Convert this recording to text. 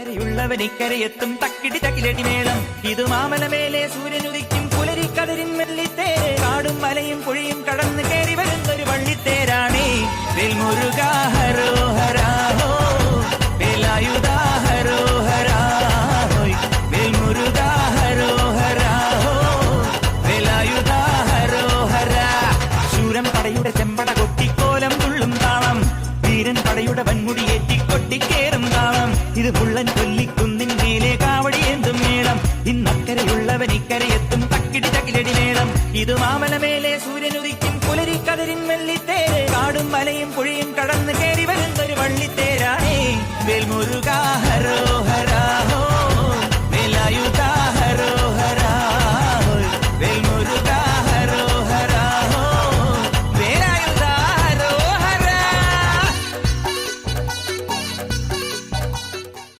ഇന്നക്കരയുള്ളവൻ ഇക്കരയെത്തും തക്കിടി തക്കിലടി മേളം. ഇത് മാമലമേലെ സൂര്യനുദിക്കും പുലരിക്കതിരിൻ വെള്ളിത്തേര്. കാടും മലയും പുഴയും കടന്ന് കയറി വരുന്നൊരു വള്ളിത്തേരാണേ. വേൽമുരുകാ ഹരോഹരാഹോ വേലായുധാ ഹരോഹരാഹോയ്. വേൽമുരുകാ ഹരോഹരാഹോ വേലായുധാ ഹരോഹരാ. ശൂരം പടയുടെ ചെമ്പട കൊട്ടിക്കോലം തുള്ളും താളം. വീരൻ പടയുടെ വൻമുടിയേറ്റി കൊട്ടിക്കേറും താളം. ഇത് പുള്ളൻ കൊല്ലിക്കുന്നിൻ മേലെ കാവടിയേന്തും മേളം. ഇന്നക്കരയുള്ളവൻ ഇക്കരയെത്തും തക്കിടി തക്കിലടി മേളം. ഇത് മാമലമേലെ സൂര്യനുദിക്കും പുലരിക്കതിരിൻ വെള്ളിത്തേര്. കാടും മലയും പുഴയും